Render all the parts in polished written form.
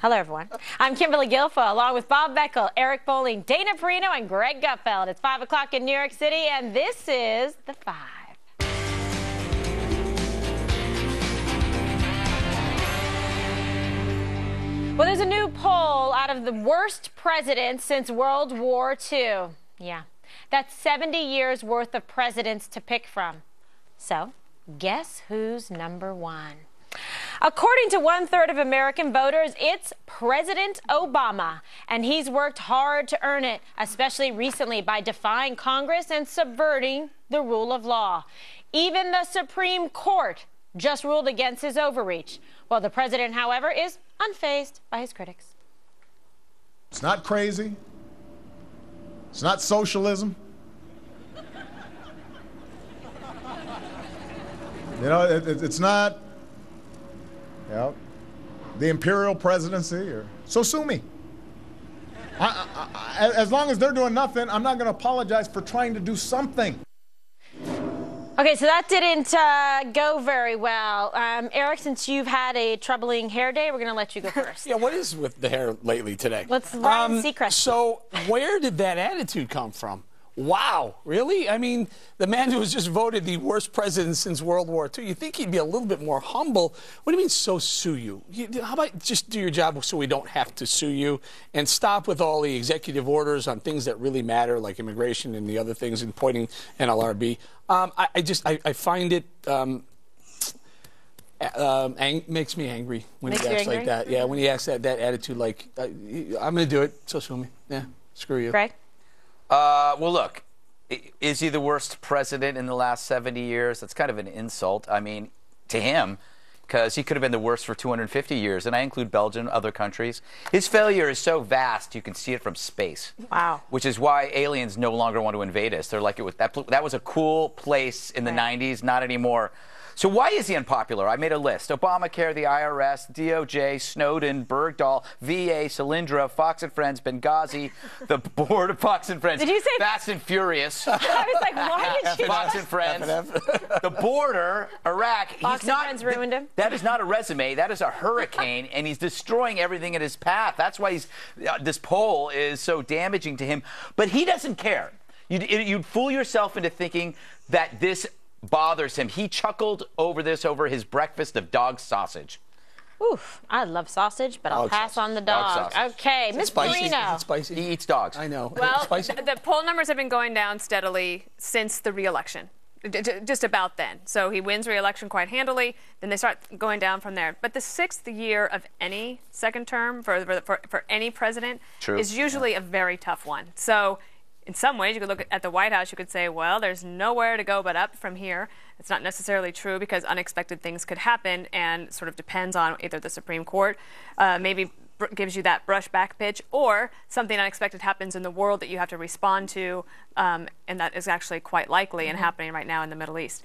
Hello, everyone. I'm Kimberly Guilfoyle, along with Bob Beckel, Eric Bowling, Dana Perino, and Greg Gutfeld. It's 5 o'clock in New York City, and this is The Five. Well, there's a new poll out of the worst presidents since World War II. Yeah, that's 70 years worth of presidents to pick from. So, guess who's number one? According to 1/3 of American voters, it's President Obama, and he's worked hard to earn it, especially recently by defying Congress and subverting the rule of law. Even the Supreme Court just ruled against his overreach. Well, the president, however, is unfazed by his critics. It's not crazy. It's not socialism. You know, it's not, you know, the Imperial Presidency. So sue me. As long as they're doing nothing, I'm not going to apologize for trying to do something. Okay, so that didn't go very well. Eric, since you've had a troubling hair day, we're going to let you go first. Yeah, what is with the hair lately today? Let's Ryan Seacrest. So where did that attitude come from? Wow, really? I mean, the man who was just voted the worst president since World War II, you think he'd be a little bit more humble. What do you mean, so sue you? How about just do your job so we don't have to sue you and stop with all the executive orders on things that really matter, like immigration and the other things, and pointing NLRB. I find it makes me angry when he acts like that. Yeah, when he acts that attitude, like, I'm going to do it, so sue me. Yeah, screw you. Greg? Well, look, is he the worst president in the last 70 years? That's kind of an insult, I mean, to him, because he could have been the worst for 250 years, and I include Belgium, other countries. His failure is so vast, you can see it from space. Wow. Which is why aliens no longer want to invade us. They're like, that was a cool place in the 90s, not anymore. So why is he unpopular? I made a list. Obamacare, the IRS, DOJ, Snowden, Bergdahl, VA, Solyndra, Fox and Friends, Benghazi, the board of Fox and Friends. Did you say Fast and Furious? I was like, why did you? Fox and Friends. The border, Iraq. Fox and Friends ruined him. That is not a resume. That is a hurricane, and he's destroying everything in his path. That's why this poll is so damaging to him. But he doesn't care. You'd fool yourself into thinking that this bothers him. He chuckled over his breakfast of dog sausage. Oof, I love sausage, but I'll pass on the dog. Okay, Miss Perino. Spicy. He eats dogs. I know. Well, Spicy. the poll numbers have been going down steadily since the re-election, just about then. So he wins re-election quite handily, then they start going down from there. But the 6th year of any second term for any president is usually a very tough one. So in some ways, you could look at the White House, you could say, well, there's nowhere to go but up from here. It's not necessarily true because unexpected things could happen and sort of depends on either the Supreme Court maybe gives you that brushback pitch, or something unexpected happens in the world that you have to respond to, and that is actually quite likely and happening right now in the Middle East.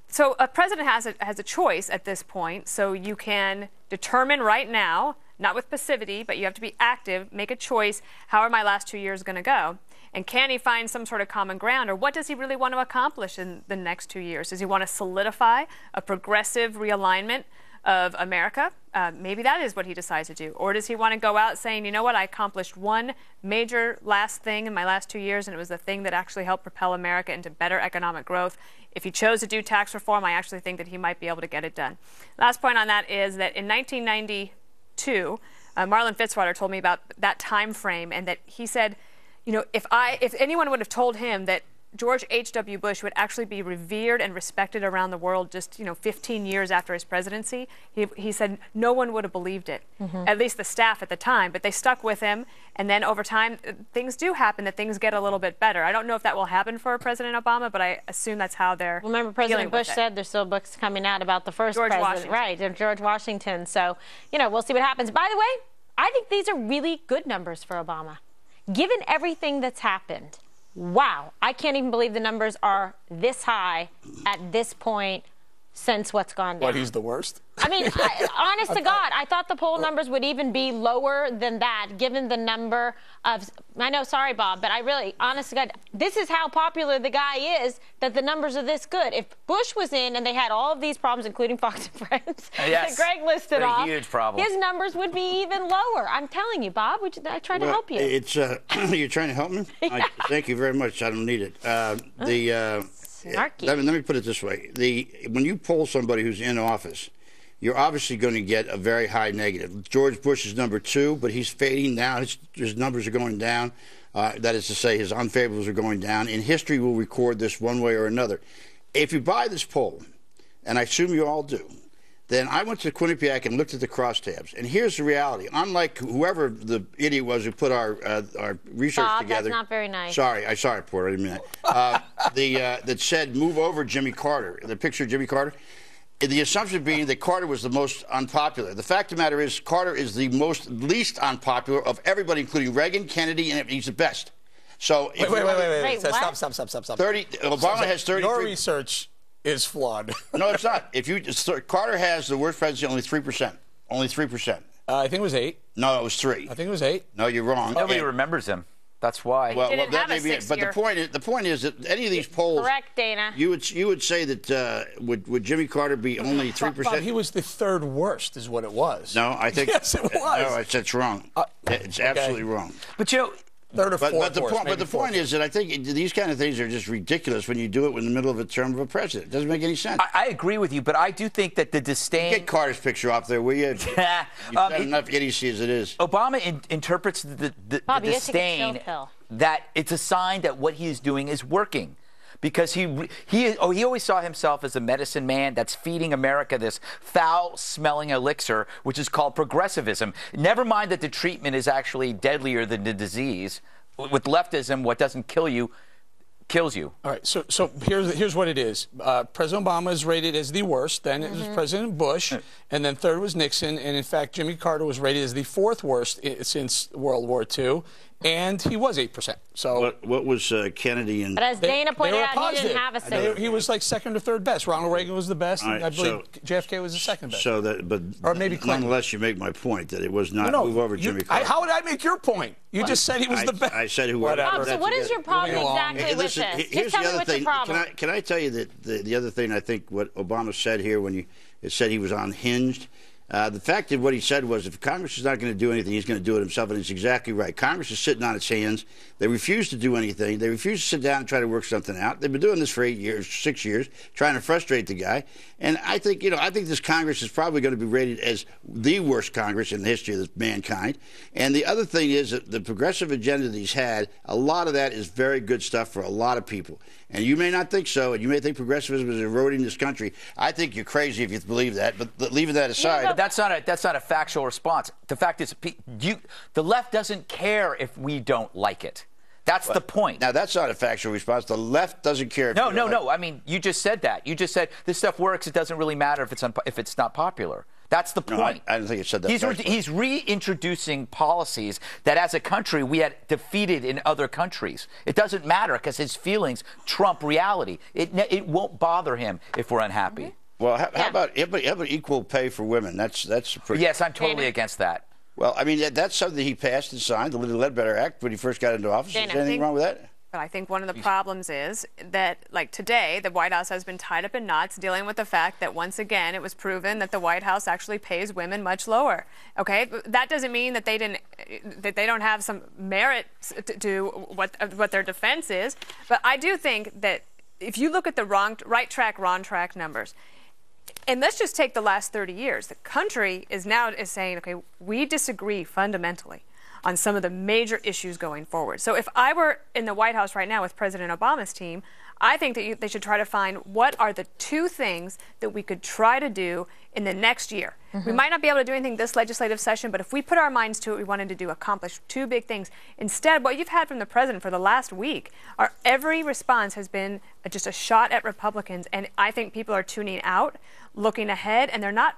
So a president has a choice at this point, so you can determine right now, not with passivity, but you have to be active, make a choice, how are my last 2 years going to go? And can he find some sort of common ground, or what does he really want to accomplish in the next 2 years? Does he want to solidify a progressive realignment of America? Maybe that is what he decides to do. Or does he want to go out saying, you know what, I accomplished one major last thing in my last 2 years, and it was the thing that actually helped propel America into better economic growth. If he chose to do tax reform, I actually think that he might be able to get it done. Last point on that is that in 1992, Marlon Fitzwater told me about that time frame, and that he said, you know, if anyone would have told him that George H.W. Bush would actually be revered and respected around the world just, 15 years after his presidency, he said no one would have believed it, at least the staff at the time. But they stuck with him, and then over time, things do happen, that things get a little bit better. I don't know if that will happen for President Obama, but I assume that's how they're Remember, President Bush said there's still books coming out about the first president. Washington. Right, George Washington. So, we'll see what happens. By the way, I think these are really good numbers for Obama. Given everything that's happened, wow, I can't even believe the numbers are this high at this point since what's gone down. What, he's the worst? I mean, honest to God, I thought the poll numbers would even be lower than that, given the number of, I know, sorry, Bob, but I really, honest to God, this is how popular the guy is, that the numbers are this good. If Bush was in and they had all of these problems, including Fox and Friends, yes, that Greg listed off, huge problem. His numbers would be even lower. I'm telling you, Bob, I tried to help you. It's, you're trying to help me? Yeah. Thank you very much. I don't need it. Snarky. Let me put it this way. When you poll somebody who's in office, you're obviously going to get a very high negative. George Bush is number 2, but he's fading now. His numbers are going down. That is to say, his unfavorables are going down. And history will record this one way or another. If you buy this poll, and I assume you all do, then I went to Quinnipiac and looked at the crosstabs. And here's the reality. Unlike whoever the idiot was who put our research Bob, together. that's not very nice. Sorry, Porter, I didn't mean that. That said, move over Jimmy Carter, the picture of Jimmy Carter. The assumption being that Carter was the most unpopular. The fact of the matter is Carter is the least unpopular of everybody, including Reagan, Kennedy, and he's the best. So Wait. Wait, Stop. Obama has 33. Your research is flawed. No, it's not. Carter has the worst presidency, only 3%. Only 3%. I think it was 8. No, it was 3. I think it was 8. No, you're wrong. Nobody remembers him. That's why. Well, didn't that have may a be it. But the point is that any of these polls, Correct, Dana. you would say that would Jimmy Carter be only 3%? Bob, he was the 3rd worst, is what it was. No, I think yes, it was. No, that's wrong. It's absolutely wrong. But you know, 3rd or 4th. But the point is that I think these kind of things are just ridiculous when you do it in the middle of a term of a president. It doesn't make any sense. I agree with you, but I do think that the disdain. Get Carter's picture off there, will you? You've got enough idiocy as it is. Obama interprets the Bob, you gotta take a disdain chill pill. that it's a sign that what he is doing is working. Because he always saw himself as a medicine man that's feeding America this foul-smelling elixir, which is called progressivism. Never mind that the treatment is actually deadlier than the disease. With leftism, what doesn't kill you kills you. All right, so here's what it is. President Obama is rated as the worst. Then it was President Bush, and then 3rd was Nixon. And in fact, Jimmy Carter was rated as the 4th worst since World War II, and he was 8%. So what was Kennedy and? But as Dana pointed were out, he positive. didn't have a 6. He was like 2nd or 3rd best. Ronald Reagan was the best. Right, And I believe JFK was the 2nd best. Or maybe Clinton. Nonetheless, you make my point that it was not No, move over Jimmy Carter. How would I make your point? You just said he was the best. I said who. Whatever. Bob, so what is your problem Moving along. exactly Hey, with listen, this? here's Just tell the me other what's your thing. problem. Can I tell you that the other thing I think what Obama said here when it said he was unhinged. The fact that what he said was if Congress is not going to do anything, he's going to do it himself, and he's exactly right. Congress is sitting on its hands. They refuse to do anything. They refuse to sit down and try to work something out. They've been doing this for 8 years, 6 years, trying to frustrate the guy. And I think this Congress is probably going to be rated as the worst Congress in the history of mankind. And the other thing is that the progressive agenda that he's had, a lot of that is very good stuff for a lot of people. And you may not think so, and you may think progressivism is eroding this country. I think you're crazy if you believe that. But leaving that aside, But that's not a factual response. The fact is, the left doesn't care if we don't like it. That's the point. Now, that's not a factual response. The left doesn't care. No. I mean, you just said that. You just said this stuff works. It doesn't really matter if it's not popular. That's the point. No, I don't think it said that. He's reintroducing policies that, as a country, we had defeated in other countries. It doesn't matter because his feelings trump reality. It won't bother him if we're unhappy. Well, how about equal pay for women? That's pretty. Yes, I'm totally against that. Well, I mean, that's something he passed and signed, the Ledbetter Act, when he first got into office. Is there anything wrong with that? But I think one of the problems is that, like today, the White House has been tied up in knots dealing with the fact that once again it was proven that the White House actually pays women much lower. Okay, that doesn't mean that they don't have some merit to what their defense is. But I do think that if you look at the right track, wrong track numbers. And let's just take the last 30 years. The country is saying, okay, we disagree fundamentally on some of the major issues going forward. So if I were in the White House right now with President Obama's team, I think that they should try to find what are the 2 things that we could try to do in the next year. We might not be able to do anything this legislative session, but if we put our minds to it, we wanted to accomplish 2 big things. Instead, what you've had from the president for the last week are every response has been just a shot at Republicans, and I think people are tuning out, looking ahead, and they're not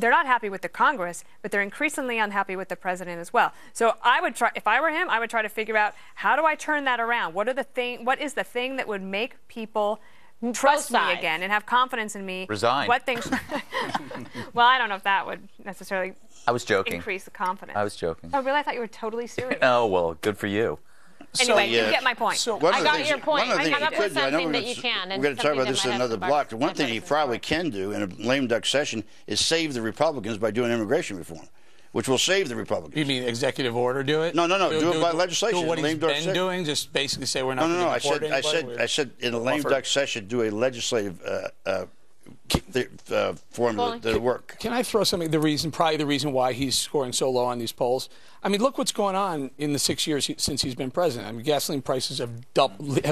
happy with the Congress, but they're increasingly unhappy with the president as well. So I would try, if I were him, I would try to figure out how do I turn that around? What is the thing that would make people trust me sides. again and have confidence in me. Resign. What things? Well, I don't know if that would necessarily I was joking. increase the confidence. I was joking. Oh, really? I thought you were totally serious. Oh, well, good for you. Anyway, yeah. you get my point. So One I of the got things- your point. one of the I things come up he with could do, I know something we're that gonna- you can. and We're going to talk something about that this might in have another some block. The one thing he bipartisan probably support. can do in a lame duck session is save the Republicans by doing immigration reform, which will save the Republicans. You mean executive order do it? No. Do it by legislation. Do what he's Lame duck been session. doing, just basically say we're not No. going I to deport anybody? said in a lame Buffer. duck session, do a legislative formula that'll work. Can I throw something? Probably the reason why he's scoring so low on these polls. I mean, look what's going on in the 6 years since he's been president. I mean, gasoline prices have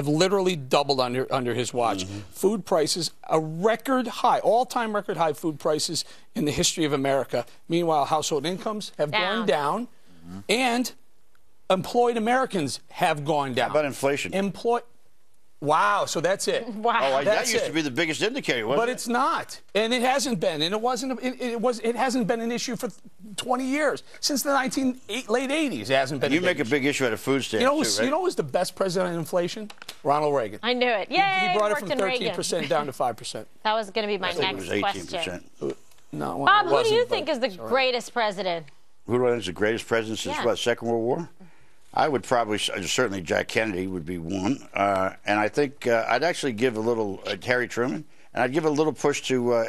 literally doubled under his watch. Mm-hmm. Food prices, a record high, all-time record high food prices in the history of America. Meanwhile, household incomes have gone down, and employed Americans have gone down. How about inflation? Wow, so that's it. Wow. Oh, that That's used it. to be the biggest indicator, wasn't But it? it's not, and it hasn't been, and it wasn't. It hasn't been an issue for 20 years since the late 80s. It hasn't been. You make a big issue out of food stamps, too, right? You know who was the best president on inflation? Ronald Reagan. I knew it. Yay! He brought it worked from in Reagan. 13% down to 5%. That was going to be my I think next it was question. 18%. No, well, Bob, it who do wasn't, you but think is the it's all right. greatest president? Who do I think is the greatest president since, Yeah. what, Second World War? I would probably, certainly Jack Kennedy would be one. And I think I'd actually give a little, Harry Truman, and I'd give a little push to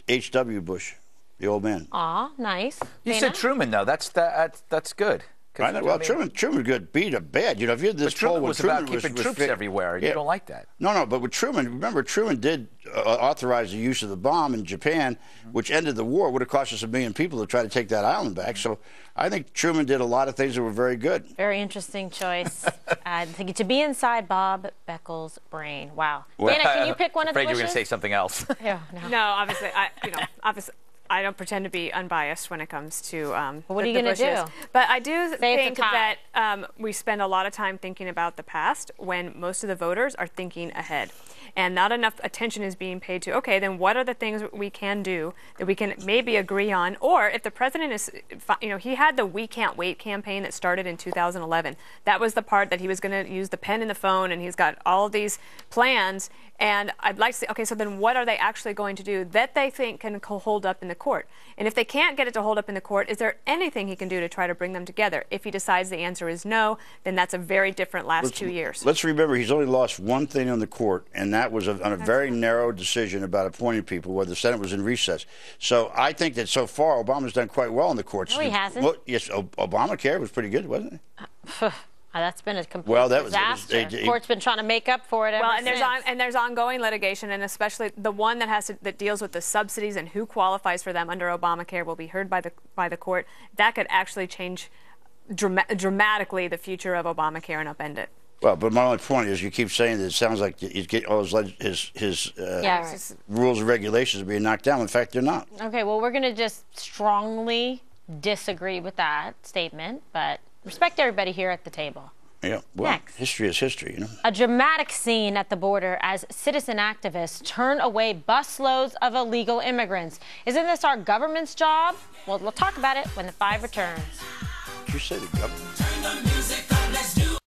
H.W. Bush, the old man. Aw, nice. You Dana? said Truman, though. That's good. 'Cause, Right? Well, I mean, Truman could beat a bad. You know, if you had this But Truman poll when was about Truman keeping was troops fit- everywhere. Yeah. You don't like that. No, but with Truman, remember, Truman did authorize the use of the bomb in Japan, which ended the war. It would have cost us 1 million people to try to take that island back. So I think Truman did a lot of things that were very good. Very interesting choice. I think to be inside Bob Beckel's brain. Wow. Well, Dana, can you pick one of the afraid you were going Bushes? to say something else. Yeah, no. No, obviously, I don't pretend to be unbiased when it comes to what are you the gonna Bushes. do? But I do Say it's a think tie. that we spend a lot of time thinking about the past when most of the voters are thinking ahead. And not enough attention is being paid to, okay, then what are the things we can do that we can maybe agree on? Or if the president is, he had the We Can't Wait campaign that started in 2011. That was the part that he was going to use the pen and the phone, and he's got all of these plans. And I'd like to say, okay, so then what are they actually going to do that they think can hold up in the court? And if they can't get it to hold up in the court, is there anything he can do to try to bring them together? If he decides the answer is no, then that's a very different last 2 years. Let's remember, he's only lost one thing on the court, and that was on a very narrow decision about appointing people where the Senate was in recess. So I think that so far, Obama's done quite well in the courts. No, he hasn't. Well, yes, Obamacare was pretty good, wasn't it? That's been a complete Well, that was- disaster. The court's been trying to make up for it ever Well, and since. there's ongoing litigation, and especially the one that deals with the subsidies and who qualifies for them under Obamacare will be heard by the court. That could actually change dramatically the future of Obamacare and upend it. Well, but my only point is, you keep saying that it sounds like he's getting all his Yeah, right. rules and regulations are being knocked down. In fact, they're not. Okay, well, we're going to just strongly disagree with that statement, but respect everybody here at the table. Yeah. Well, Next. history is history, you know. A dramatic scene at the border as citizen activists turn away busloads of illegal immigrants. Isn't this our government's job? Well, we'll talk about it when the 5 returns. Did you say the government? Turn the music